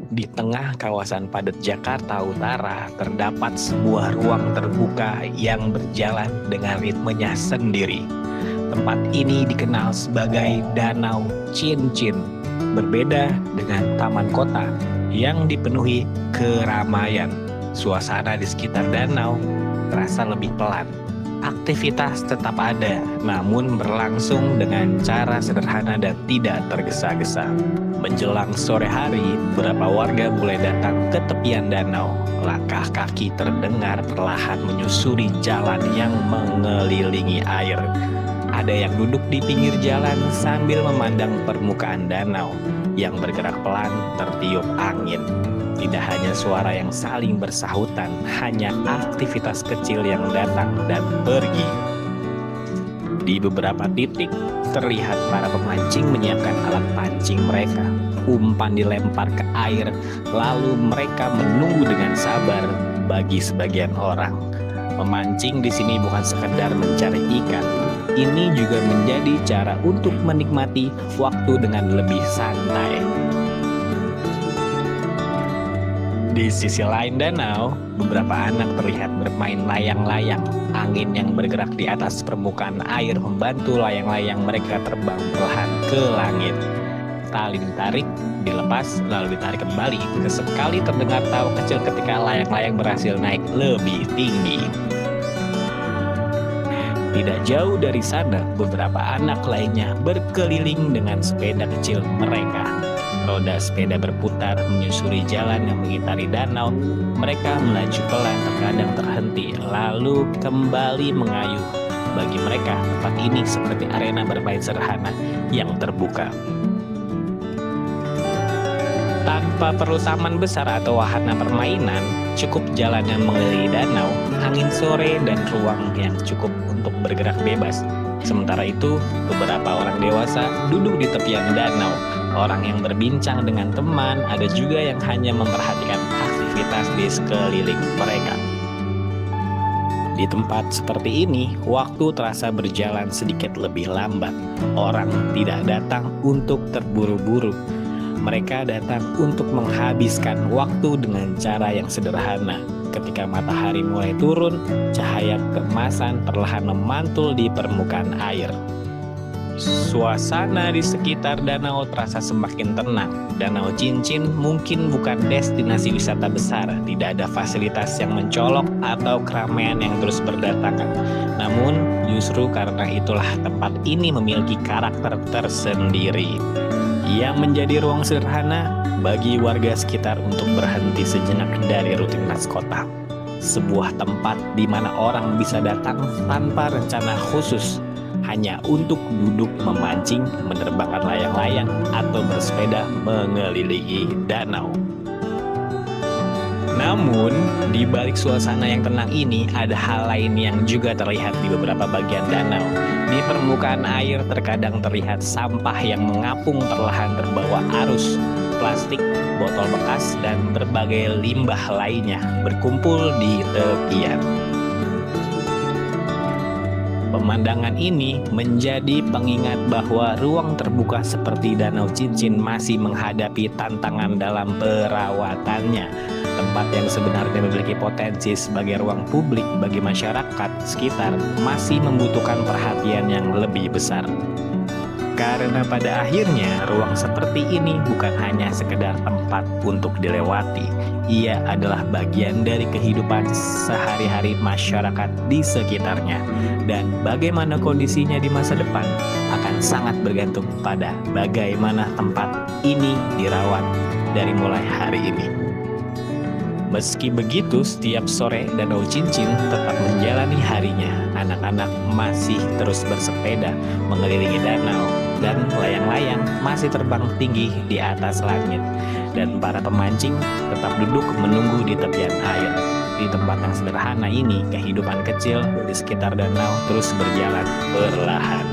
Di tengah kawasan padat Jakarta Utara, terdapat sebuah ruang terbuka yang berjalan dengan ritmenya sendiri. Tempat ini dikenal sebagai Danau Cincin, berbeda dengan taman kota yang dipenuhi keramaian. Suasana di sekitar danau terasa lebih pelan. Aktivitas tetap ada, namun berlangsung dengan cara sederhana dan tidak tergesa-gesa. Menjelang sore hari, beberapa warga mulai datang ke tepian danau. Langkah kaki terdengar perlahan menyusuri jalan yang mengelilingi air. Ada yang duduk di pinggir jalan sambil memandang permukaan danau yang bergerak pelan tertiup angin. Tidak hanya suara yang saling bersahutan, hanya aktivitas kecil yang datang dan pergi. Di beberapa titik, terlihat para pemancing menyiapkan alat pancing mereka. Umpan dilempar ke air, lalu mereka menunggu dengan sabar. Bagi sebagian orang, memancing di sini bukan sekedar mencari ikan. Ini juga menjadi cara untuk menikmati waktu dengan lebih santai. Di sisi lain danau, beberapa anak terlihat bermain layang-layang. Angin yang bergerak di atas permukaan air membantu layang-layang mereka terbang perlahan ke langit. Tali ditarik, dilepas, lalu ditarik kembali. Sesekali terdengar tawa kecil ketika layang-layang berhasil naik lebih tinggi. Tidak jauh dari sana, beberapa anak lainnya berkeliling dengan sepeda kecil mereka. Roda sepeda berputar menyusuri jalan yang mengitari danau. Mereka melaju pelan, terkadang terhenti, lalu kembali mengayuh. Bagi mereka, tempat ini seperti arena bermain sederhana yang terbuka. Tanpa perlu taman besar atau wahana permainan, cukup jalan yang mengelilingi danau, angin sore, dan ruang yang cukup untuk bergerak bebas. Sementara itu, beberapa orang dewasa duduk di tepian danau. Orang yang berbincang dengan teman, ada juga yang hanya memperhatikan aktivitas di sekeliling mereka. Di tempat seperti ini, waktu terasa berjalan sedikit lebih lambat. Orang tidak datang untuk terburu-buru. Mereka datang untuk menghabiskan waktu dengan cara yang sederhana. Ketika matahari mulai turun, cahaya keemasan perlahan memantul di permukaan air. Suasana di sekitar danau terasa semakin tenang. Danau Cincin mungkin bukan destinasi wisata besar, tidak ada fasilitas yang mencolok atau keramaian yang terus berdatangan. Namun, justru karena itulah tempat ini memiliki karakter tersendiri, yang menjadi ruang sederhana bagi warga sekitar untuk berhenti sejenak dari rutinitas kota. Sebuah tempat di mana orang bisa datang tanpa rencana khusus, hanya untuk duduk memancing, menerbangkan layang-layang, atau bersepeda mengelilingi danau. Namun, di balik suasana yang tenang ini, ada hal lain yang juga terlihat di beberapa bagian danau. Di permukaan air terkadang terlihat sampah yang mengapung perlahan terbawa arus. Plastik, botol bekas, dan berbagai limbah lainnya berkumpul di tepian. Pemandangan ini menjadi pengingat bahwa ruang terbuka seperti Danau Cincin masih menghadapi tantangan dalam perawatannya. Tempat yang sebenarnya memiliki potensi sebagai ruang publik bagi masyarakat sekitar masih membutuhkan perhatian yang lebih besar. Karena pada akhirnya ruang seperti ini bukan hanya sekedar tempat untuk dilewati, ia adalah bagian dari kehidupan sehari-hari masyarakat di sekitarnya. Dan bagaimana kondisinya di masa depan akan sangat bergantung pada bagaimana tempat ini dirawat dari mulai hari ini. Meski begitu, setiap sore Danau Cincin tetap menjalani harinya. Anak-anak masih terus bersepeda mengelilingi danau, dan layang-layang masih terbang tinggi di atas langit. Dan para pemancing tetap duduk menunggu di tepian air. Di tempat yang sederhana ini, kehidupan kecil di sekitar danau terus berjalan perlahan.